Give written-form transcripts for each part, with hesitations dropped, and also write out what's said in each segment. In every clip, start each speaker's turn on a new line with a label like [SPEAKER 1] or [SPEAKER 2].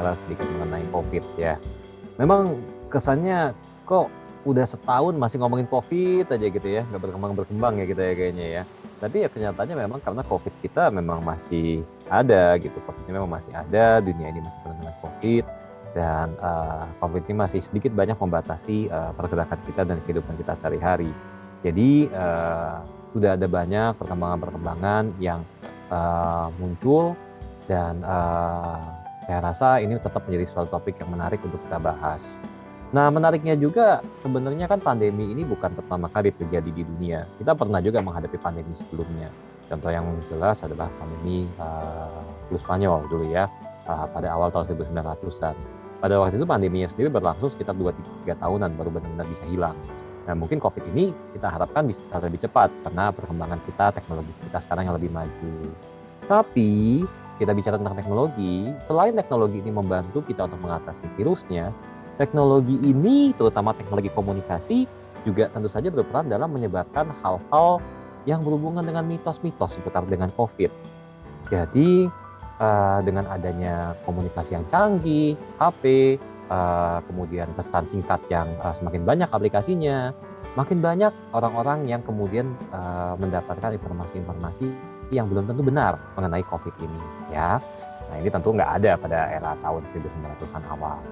[SPEAKER 1] bicara sedikit mengenai COVID ya. Memang kesannya kok udah setahun masih ngomongin COVID aja gitu ya, nggak berkembang-berkembang ya kita ya kayaknya ya. Tapi ya kenyataannya memang karena COVID kita memang masih ada gitu, COVID-nya memang masih ada, dunia ini masih penuh dengan COVID, dan COVID ini masih sedikit banyak membatasi pergerakan kita dan kehidupan kita sehari-hari. Jadi sudah ada banyak perkembangan-perkembangan yang muncul, dan saya rasa ini tetap menjadi suatu topik yang menarik untuk kita bahas. Nah, menariknya juga sebenarnya kan pandemi ini bukan pertama kali terjadi di dunia. Kita pernah juga menghadapi pandemi sebelumnya. Contoh yang jelas adalah pandemi flu Spanyol dulu ya, pada awal tahun 1900-an. Pada waktu itu pandeminya sendiri berlangsung sekitar 2-3 tahunan baru benar-benar bisa hilang. Nah, mungkin COVID ini kita harapkan bisa lebih cepat karena perkembangan kita, teknologi kita sekarang yang lebih maju. Tapi kita bicara tentang teknologi, selain teknologi ini membantu kita untuk mengatasi virusnya, teknologi ini, terutama teknologi komunikasi, juga tentu saja berperan dalam menyebarkan hal-hal yang berhubungan dengan mitos-mitos seputar dengan COVID. Jadi, dengan adanya komunikasi yang canggih, HP, kemudian pesan singkat yang semakin banyak aplikasinya, makin banyak orang-orang yang kemudian mendapatkan informasi-informasi yang belum tentu benar mengenai COVID ini, ya. Nah, ini tentu nggak ada pada era tahun 1900-an awal.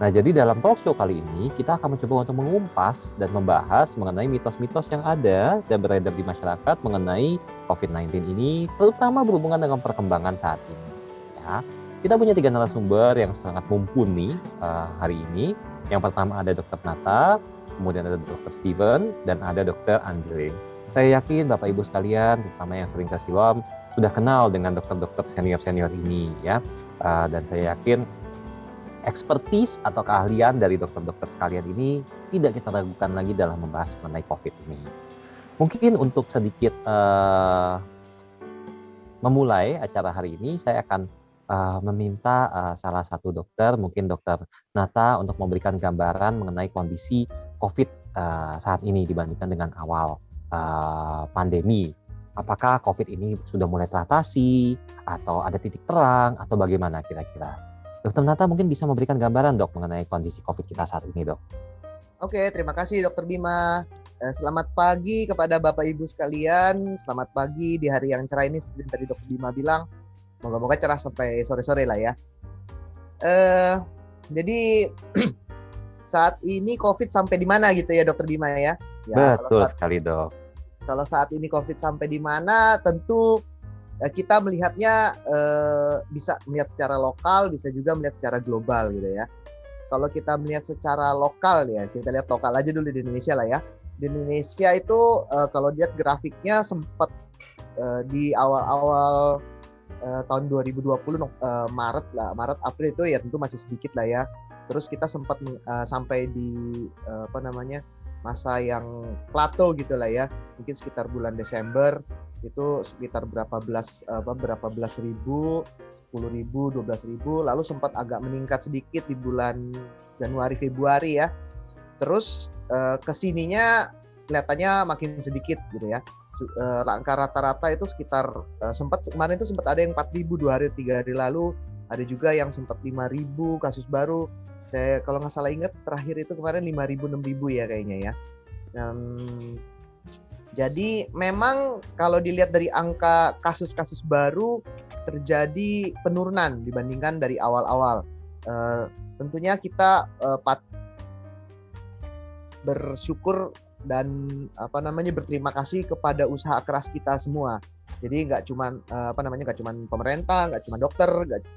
[SPEAKER 1] Nah, jadi dalam talk show kali ini kita akan mencoba untuk mengumpas dan membahas mengenai mitos-mitos yang ada dan beredar di masyarakat mengenai COVID-19 ini, terutama berhubungan dengan perkembangan saat ini. Ya, kita punya 3 narasumber yang sangat mumpuni hari ini. Yang pertama ada Dr. Nata, kemudian ada Dr. Steven, dan ada Dr. Andre. Saya yakin Bapak Ibu sekalian, terutama yang sering ke Siloam, sudah kenal dengan dokter-dokter senior-senior ini ya. Dan saya yakin ekspertis atau keahlian dari dokter-dokter sekalian ini tidak kita ragukan lagi dalam membahas mengenai COVID ini. Mungkin untuk sedikit memulai acara hari ini, saya akan meminta salah satu dokter, mungkin Dokter Nata, untuk memberikan gambaran mengenai kondisi COVID saat ini dibandingkan dengan awal pandemi. Apakah COVID ini sudah mulai teratasi, atau ada titik terang, atau bagaimana kira-kira? Dokter Nata mungkin bisa memberikan gambaran, Dok, mengenai kondisi COVID kita saat ini, Dok.
[SPEAKER 2] Oke, terima kasih Dokter Bima. Selamat pagi kepada Bapak Ibu sekalian. Selamat pagi di hari yang cerah ini, seperti tadi Dokter Bima bilang. Moga-moga cerah sampai sore-sore lah ya. Jadi saat ini COVID sampai di mana gitu ya Dokter Bima ya?
[SPEAKER 1] Betul sekali, Dok.
[SPEAKER 2] Kalau saat ini COVID sampai di mana, tentu kita melihatnya bisa melihat secara lokal, bisa juga melihat secara global gitu ya. Kalau kita melihat secara lokal ya, kita lihat lokal aja dulu di Indonesia lah ya. Di Indonesia itu kalau lihat grafiknya sempat di awal-awal tahun 2020 Maret April itu ya tentu masih sedikit lah ya. Terus kita sempat sampai di masa yang plateau gitu lah ya. Mungkin sekitar bulan Desember itu sekitar berapa belas ribu, 10.000, 12.000, lalu sempat agak meningkat sedikit di bulan Januari Februari ya. Terus kesininya kelihatannya makin sedikit gitu ya. Angka rata-rata itu sekitar kemarin itu sempat ada yang 4.000 2 hari 3 hari lalu, ada juga yang sempat 5.000 kasus baru. Saya kalau nggak salah ingat terakhir itu kemarin 5.000 6.000 ya kayaknya ya. Jadi memang kalau dilihat dari angka kasus-kasus baru terjadi penurunan dibandingkan dari awal-awal. Tentunya kita bersyukur dan berterima kasih kepada usaha keras kita semua. Jadi nggak cuma pemerintah, nggak cuma dokter,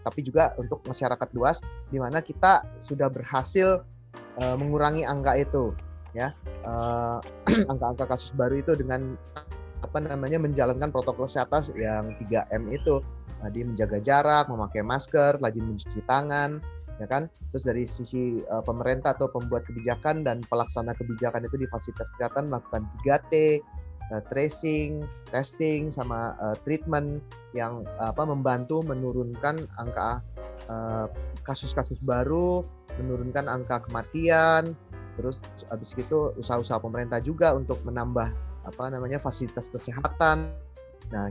[SPEAKER 2] tapi juga untuk masyarakat luas, di mana kita sudah berhasil mengurangi angka itu, ya, angka-angka kasus baru itu dengan menjalankan protokol kesehatan yang 3M itu, tadi menjaga jarak, memakai masker, rajin mencuci tangan, ya kan. Terus dari sisi pemerintah atau pembuat kebijakan dan pelaksana kebijakan itu di fasilitas kesehatan melakukan 3T, tracing, testing, sama treatment yang membantu menurunkan angka kasus-kasus baru, menurunkan angka kematian. Terus habis itu usaha-usaha pemerintah juga untuk menambah fasilitas kesehatan. Nah,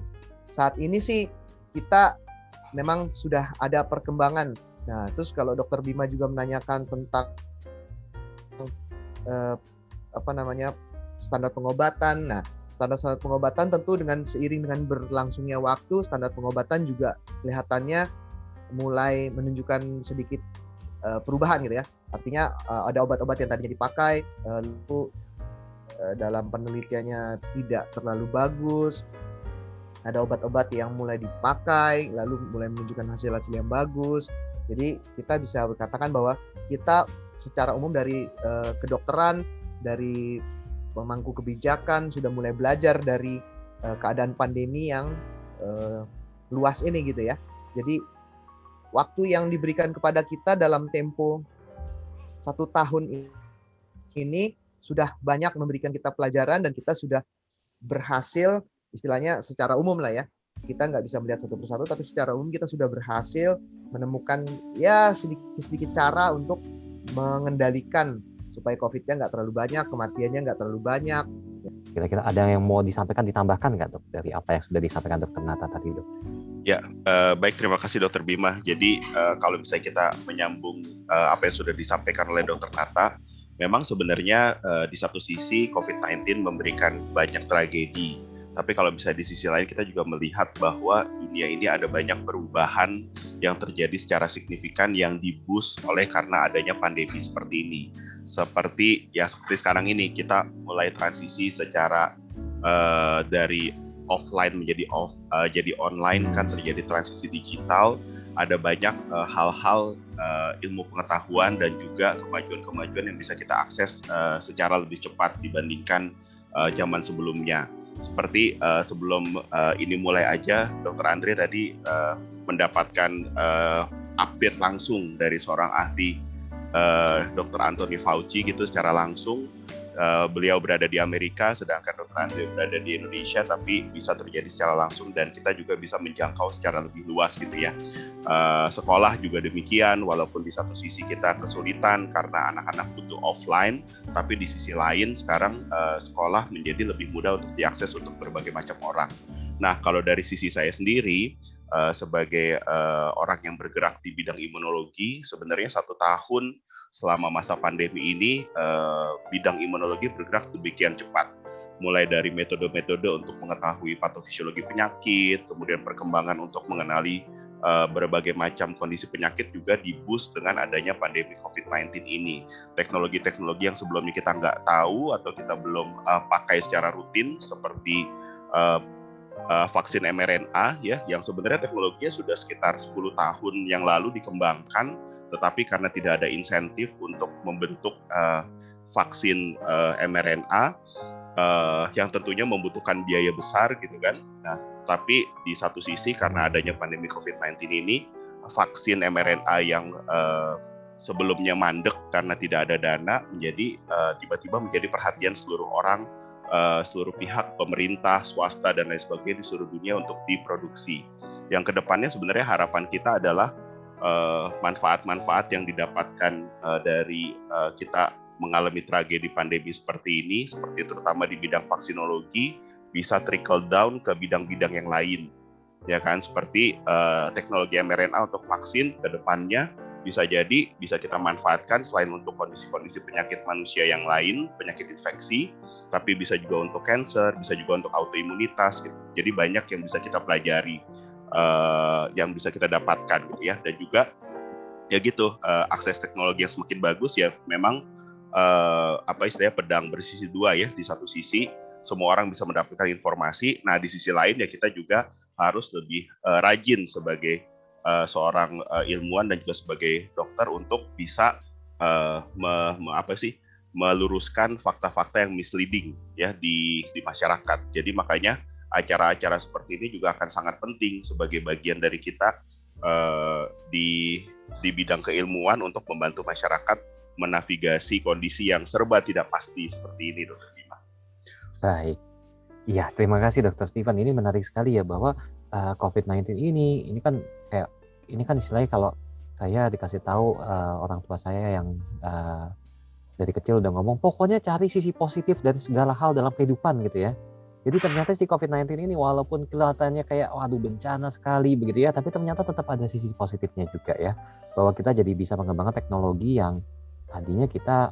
[SPEAKER 2] saat ini sih kita memang sudah ada perkembangan Nah, terus kalau Dokter Bima juga menanyakan tentang eh, apa namanya standar pengobatan. Nah, standar pengobatan tentu dengan seiring dengan berlangsungnya waktu, standar pengobatan juga kelihatannya mulai menunjukkan sedikit perubahan gitu ya. Artinya ada obat-obat yang tadinya dipakai lalu dalam penelitiannya tidak terlalu bagus. Ada obat-obat yang mulai dipakai lalu mulai menunjukkan hasil-hasil yang bagus. Jadi kita bisa berkatakan bahwa kita secara umum dari kedokteran, dari pemangku kebijakan sudah mulai belajar dari keadaan pandemi yang luas ini gitu ya. Jadi waktu yang diberikan kepada kita dalam tempo 1 tahun ini sudah banyak memberikan kita pelajaran dan kita sudah berhasil, istilahnya secara umum lah ya, kita nggak bisa melihat satu persatu, tapi secara umum kita sudah berhasil menemukan ya sedikit cara untuk mengendalikan supaya COVID-nya nggak terlalu banyak, kematiannya nggak terlalu banyak.
[SPEAKER 1] Kira-kira ada yang mau disampaikan, ditambahkan nggak dok dari apa yang sudah disampaikan Dokter Nata tadi dok?
[SPEAKER 3] Ya, baik, terima kasih Dokter Bima. Jadi kalau misalnya kita menyambung apa yang sudah disampaikan oleh Dokter Nata, memang sebenarnya di satu sisi COVID-19 memberikan banyak tragedi. Tapi kalau bisa di sisi lain kita juga melihat bahwa dunia ini ada banyak perubahan yang terjadi secara signifikan yang di-boost oleh karena adanya pandemi seperti ini. Seperti sekarang ini kita mulai transisi secara dari offline menjadi jadi online, kan terjadi transisi digital. Ada banyak hal-hal ilmu pengetahuan dan juga kemajuan-kemajuan yang bisa kita akses secara lebih cepat dibandingkan zaman sebelumnya. Seperti sebelum ini mulai aja, Dr. Andre tadi mendapatkan update langsung dari seorang ahli, Dr. Anthony Fauci gitu secara langsung. Beliau berada di Amerika, sedangkan Dr. Andre berada di Indonesia, tapi bisa terjadi secara langsung dan kita juga bisa menjangkau secara lebih luas gitu ya. Sekolah juga demikian, walaupun di satu sisi kita kesulitan karena anak-anak butuh offline, tapi di sisi lain sekarang sekolah menjadi lebih mudah untuk diakses untuk berbagai macam orang. Nah, kalau dari sisi saya sendiri, sebagai orang yang bergerak di bidang imunologi, sebenarnya 1 tahun selama masa pandemi ini, bidang imunologi bergerak demikian cepat. Mulai dari metode-metode untuk mengetahui patofisiologi penyakit, kemudian perkembangan untuk mengenali berbagai macam kondisi penyakit juga di-boost dengan adanya pandemi COVID-19 ini. Teknologi-teknologi yang sebelumnya kita nggak tahu atau kita belum pakai secara rutin, seperti vaksin mRNA ya, yang sebenarnya teknologinya sudah sekitar 10 tahun yang lalu dikembangkan, tetapi karena tidak ada insentif untuk membentuk vaksin mRNA yang tentunya membutuhkan biaya besar gitu kan. Nah, tapi di satu sisi karena adanya pandemi COVID-19 ini, vaksin mRNA yang sebelumnya mandek karena tidak ada dana menjadi tiba-tiba menjadi perhatian seluruh orang, seluruh pihak, pemerintah, swasta dan lain sebagainya di seluruh dunia untuk diproduksi. Yang kedepannya sebenarnya harapan kita adalah manfaat-manfaat yang didapatkan dari kita mengalami tragedi pandemi seperti ini, seperti terutama di bidang vaksinologi, bisa trickle down ke bidang-bidang yang lain, ya kan? Seperti teknologi mRNA untuk vaksin ke depannya bisa jadi bisa kita manfaatkan selain untuk kondisi-kondisi penyakit manusia yang lain, penyakit infeksi, tapi bisa juga untuk cancer, bisa juga untuk autoimunitas gitu. Jadi banyak yang bisa kita pelajari, yang bisa kita dapatkan gitu ya. Dan juga ya gitu, akses teknologi yang semakin bagus ya memang istilahnya pedang bersisi dua ya. Di satu sisi semua orang bisa mendapatkan informasi, nah di sisi lain ya kita juga harus lebih rajin sebagai seorang ilmuwan dan juga sebagai dokter untuk bisa meluruskan fakta-fakta yang misleading ya di masyarakat. Jadi makanya acara-acara seperti ini juga akan sangat penting sebagai bagian dari kita di bidang keilmuan untuk membantu masyarakat menavigasi kondisi yang serba tidak pasti seperti ini, Dr. Bima.
[SPEAKER 1] Baik. Iya, terima kasih Dr. Steven. Ini menarik sekali ya bahwa COVID-19 ini kan istilahnya kalau saya dikasih tahu orang tua saya yang dari kecil udah ngomong pokoknya cari sisi positif dari segala hal dalam kehidupan gitu ya. Jadi ternyata si COVID-19 ini walaupun kelihatannya kayak waduh bencana sekali begitu ya, tapi ternyata tetap ada sisi positifnya juga ya. Bahwa kita jadi bisa mengembangkan teknologi yang tadinya kita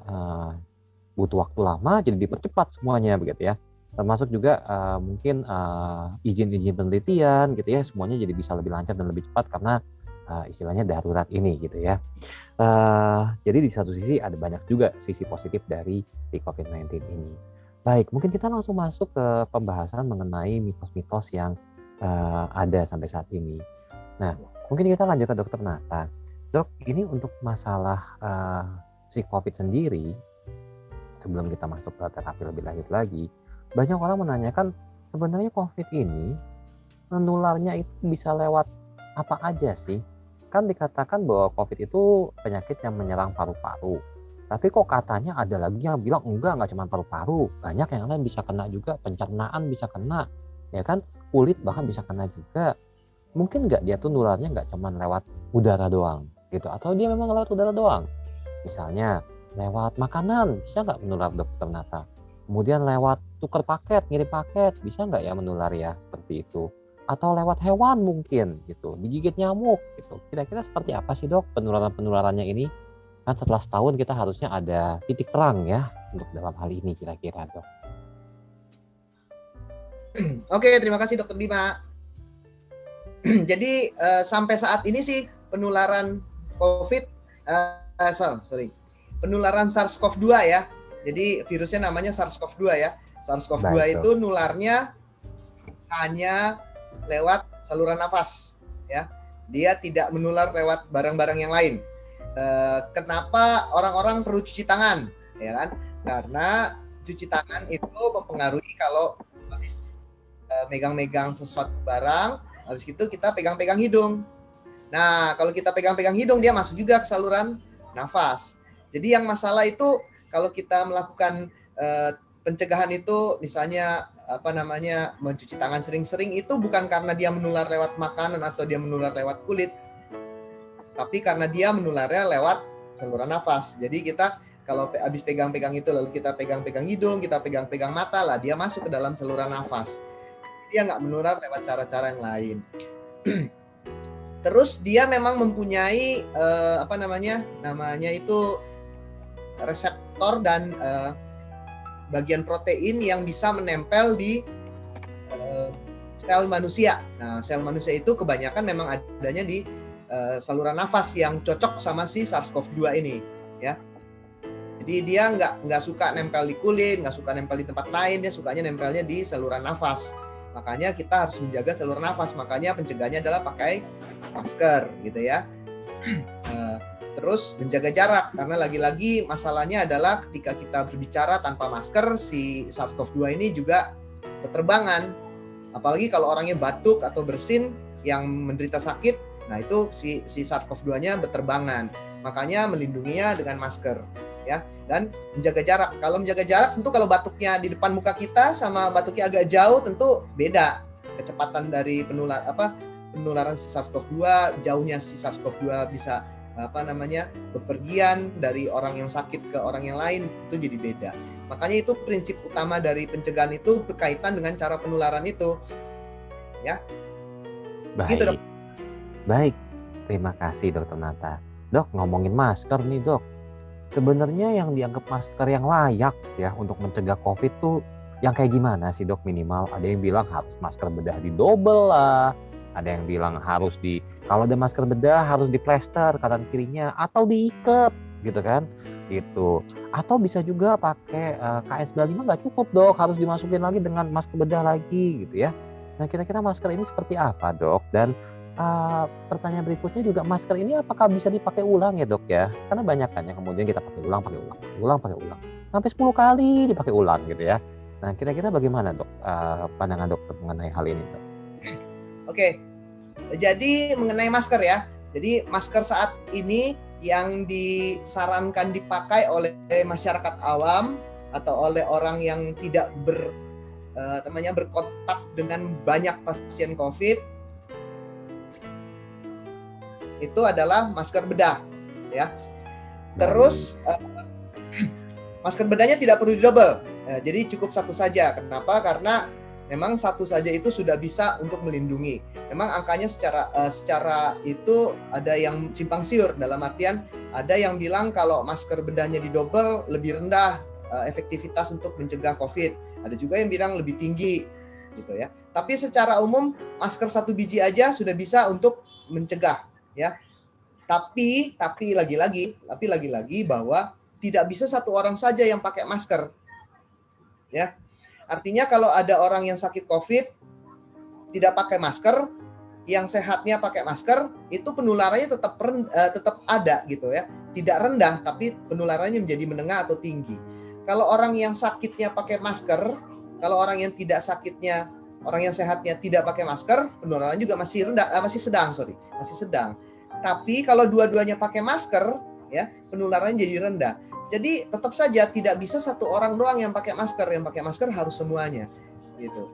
[SPEAKER 1] butuh waktu lama jadi dipercepat semuanya begitu ya. Termasuk juga mungkin izin-izin penelitian gitu ya, semuanya jadi bisa lebih lancar dan lebih cepat karena istilahnya darurat ini gitu ya. Jadi di satu sisi ada banyak juga sisi positif dari si COVID-19 ini. Baik, mungkin kita langsung masuk ke pembahasan mengenai mitos-mitos yang ada sampai saat ini. Nah, mungkin kita lanjut ke Dokter Nata. Dok, ini untuk masalah si COVID sendiri, sebelum kita masuk ke terapi lebih lanjut lagi, banyak orang menanyakan sebenarnya COVID ini menularnya itu bisa lewat apa aja sih? Kan dikatakan bahwa COVID itu penyakit yang menyerang paru-paru. Tapi kok katanya ada lagi yang bilang enggak cuma paru-paru. Banyak yang lain bisa kena juga, pencernaan bisa kena. Ya kan, kulit bahkan bisa kena juga. Mungkin nggak dia tuh nularnya nggak cuma lewat udara doang gitu. Atau dia memang lewat udara doang. Misalnya lewat makanan, bisa nggak menular Dokter Nata? Kemudian lewat tukar paket, ngirim paket, bisa nggak ya menular ya seperti itu? Atau lewat hewan mungkin gitu, digigit nyamuk gitu. Kira-kira seperti apa sih dok penularan-penularannya ini? Kan setelah setahun kita harusnya ada titik terang ya untuk dalam hal ini kira-kira dok.
[SPEAKER 2] Oke, terima kasih Dokter Bima. Jadi sampai saat ini sih penularan COVID, penularan SARS-CoV-2 ya. Jadi virusnya namanya SARS-CoV-2 ya. SARS-CoV-2 itu nularnya hanya lewat saluran nafas ya. Dia tidak menular lewat barang-barang yang lain. Kenapa orang-orang perlu cuci tangan ya kan? Karena cuci tangan itu mempengaruhi kalau habis megang-megang sesuatu barang, habis itu kita pegang-pegang hidung. Nah, kalau kita pegang-pegang hidung dia masuk juga ke saluran nafas. Jadi yang masalah itu kalau kita melakukan pencegahan itu misalnya mencuci tangan sering-sering itu bukan karena dia menular lewat makanan atau dia menular lewat kulit, tapi karena dia menularnya lewat saluran nafas. Jadi kita kalau habis pegang-pegang itu lalu kita pegang-pegang hidung, kita pegang-pegang mata lah, dia masuk ke dalam saluran nafas. Dia nggak menular lewat cara-cara yang lain. Terus dia memang mempunyai namanya itu reseptor dan bagian protein yang bisa menempel di sel manusia. Nah, sel manusia itu kebanyakan memang adanya di saluran nafas yang cocok sama si SARS-CoV-2 ini, ya. Jadi dia nggak suka nempel di kulit, nggak suka nempel di tempat lain, dia sukanya nempelnya di saluran nafas. Makanya kita harus menjaga saluran nafas. Makanya pencegahannya adalah pakai masker, gitu ya. Terus menjaga jarak, karena lagi-lagi masalahnya adalah ketika kita berbicara tanpa masker, si SARS-CoV-2 ini juga berterbangan. Apalagi kalau orangnya batuk atau bersin yang menderita sakit, nah itu si SARS-CoV-2-nya berterbangan. Makanya melindunginya dengan masker, ya. Dan menjaga jarak. Kalau menjaga jarak tentu kalau batuknya di depan muka kita sama batuknya agak jauh tentu beda kecepatan dari penularan si SARS-CoV-2, jauhnya si SARS-CoV-2 bisa bepergian dari orang yang sakit ke orang yang lain itu jadi beda. Makanya itu prinsip utama dari pencegahan itu berkaitan dengan cara penularan itu, ya.
[SPEAKER 1] Baik.
[SPEAKER 2] Gitu, Dok.
[SPEAKER 1] Baik, terima kasih Dokter Nata. Dok, ngomongin masker nih dok, sebenarnya yang dianggap masker yang layak ya untuk mencegah COVID tuh yang kayak gimana sih dok minimal? Ada yang bilang harus masker bedah didobel lah, ada yang bilang harus kalau ada masker bedah harus diplester kanan kirinya atau diikat gitu kan, gitu. Atau bisa juga pakai KN95 nggak cukup dok, harus dimasukin lagi dengan masker bedah lagi gitu ya. Nah kira-kira masker ini seperti apa dok? Dan pertanyaan berikutnya juga, masker ini apakah bisa dipakai ulang ya dok ya? Karena banyak kan yang kemudian kita pakai ulang, sampai 10 kali dipakai ulang gitu ya. Nah kira-kira bagaimana dok pandangan dokter mengenai hal ini dok?
[SPEAKER 2] Oke, jadi mengenai masker ya. Jadi masker saat ini yang disarankan dipakai oleh masyarakat awam atau oleh orang yang tidak berkontak dengan banyak pasien COVID itu adalah masker bedah, ya. Terus masker bedahnya tidak perlu didobel, jadi cukup satu saja. Kenapa? Karena memang satu saja itu sudah bisa untuk melindungi. Memang angkanya secara itu ada yang simpang siur, dalam artian ada yang bilang kalau masker bedahnya didobel lebih rendah efektivitas untuk mencegah COVID. Ada juga yang bilang lebih tinggi gitu ya. Tapi secara umum masker 1 biji aja sudah bisa untuk mencegah ya. Tapi lagi-lagi bahwa tidak bisa satu orang saja yang pakai masker. Ya. Artinya kalau ada orang yang sakit COVID tidak pakai masker, yang sehatnya pakai masker, itu penularannya tetap ada gitu ya. Tidak rendah, tapi penularannya menjadi menengah atau tinggi. Kalau orang yang sakitnya pakai masker, kalau orang yang tidak sakitnya, orang yang sehatnya tidak pakai masker, penularannya juga masih sedang. Tapi kalau dua-duanya pakai masker, ya penularannya jadi rendah. Jadi tetap saja tidak bisa satu orang doang yang pakai masker harus semuanya, gitu.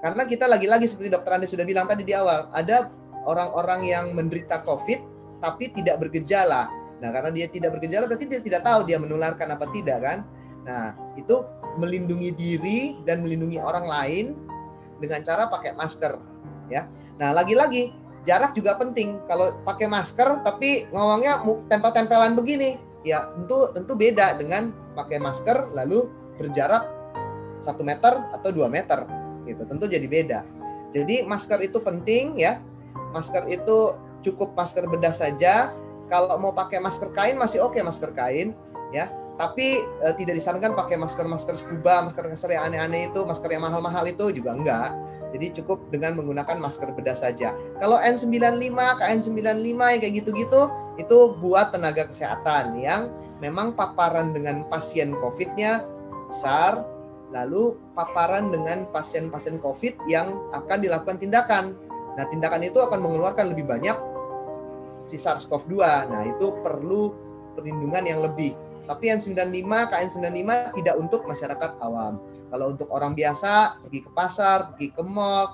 [SPEAKER 2] Karena kita lagi-lagi seperti Dokter Andi sudah bilang tadi di awal, ada orang-orang yang menderita COVID tapi tidak bergejala. Nah, karena dia tidak bergejala berarti dia tidak tahu dia menularkan apa tidak kan? Nah, itu melindungi diri dan melindungi orang lain dengan cara pakai masker, ya. Nah, lagi-lagi jarak juga penting. Kalau pakai masker tapi ngomongnya tempel-tempelan begini, ya tentu beda dengan pakai masker lalu berjarak 1 meter atau 2 meter gitu, tentu jadi beda. Jadi masker itu penting ya. Masker itu cukup masker bedah saja. Kalau mau pakai masker kain masih oke, masker kain ya. Tapi tidak disarankan pakai masker scuba, masker yang aneh-aneh itu, masker yang mahal-mahal itu juga enggak. Jadi cukup dengan menggunakan masker bedah saja. Kalau N95, KN95 yang kayak gitu-gitu, itu buat tenaga kesehatan yang memang paparan dengan pasien COVID-nya besar, lalu paparan dengan pasien-pasien COVID yang akan dilakukan tindakan. Nah, tindakan itu akan mengeluarkan lebih banyak si SARS-CoV-2. Nah, itu perlu perlindungan yang lebih. Tapi N95, KN95 tidak untuk masyarakat awam. Kalau untuk orang biasa, pergi ke pasar, pergi ke mall,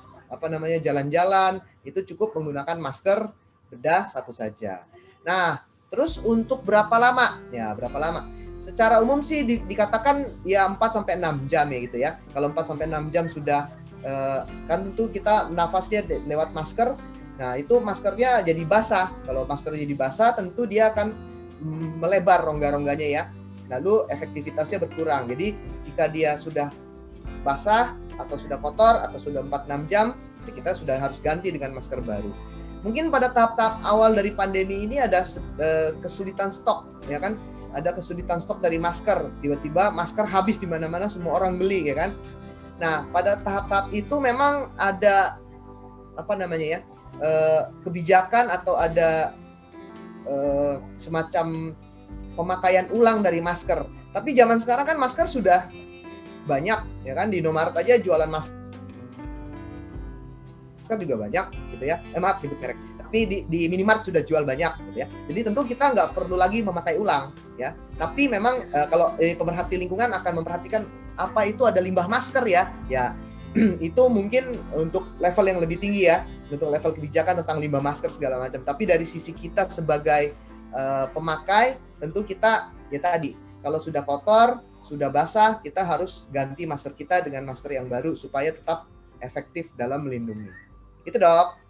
[SPEAKER 2] jalan-jalan, itu cukup menggunakan masker bedah satu saja. Nah, terus untuk berapa lama? Ya, berapa lama? Secara umum sih dikatakan ya 4 sampai 6 jam ya gitu ya. Kalau 4 sampai 6 jam sudah kan tentu kita nafasnya lewat masker. Nah, itu maskernya jadi basah. Kalau maskernya jadi basah, tentu dia akan melebar rongga-rongganya ya. Lalu efektivitasnya berkurang. Jadi jika dia sudah basah atau sudah kotor atau sudah 4-6 jam, ya kita sudah harus ganti dengan masker baru. Mungkin pada tahap-tahap awal dari pandemi ini ada kesulitan stok, ya kan? Ada kesulitan stok dari masker. Tiba-tiba masker habis di mana-mana, semua orang beli, ya kan? Nah, pada tahap-tahap itu memang ada kebijakan atau ada semacam pemakaian ulang dari masker. Tapi zaman sekarang kan masker sudah banyak, ya kan? Di Indomaret aja jualan masker juga banyak, gitu ya. Maaf, sebut merek. Tapi di Minimart sudah jual banyak, gitu ya. Jadi tentu kita nggak perlu lagi memakai ulang, ya. Tapi memang kalau pemerhati lingkungan akan memperhatikan apa itu ada limbah masker ya. Ya, itu mungkin untuk level yang lebih tinggi ya, untuk level kebijakan tentang limbah masker segala macam. Tapi dari sisi kita sebagai pemakai, tentu kita ya tadi, kalau sudah kotor, sudah basah, kita harus ganti masker kita dengan masker yang baru supaya tetap efektif dalam melindungi. Itu, Dok.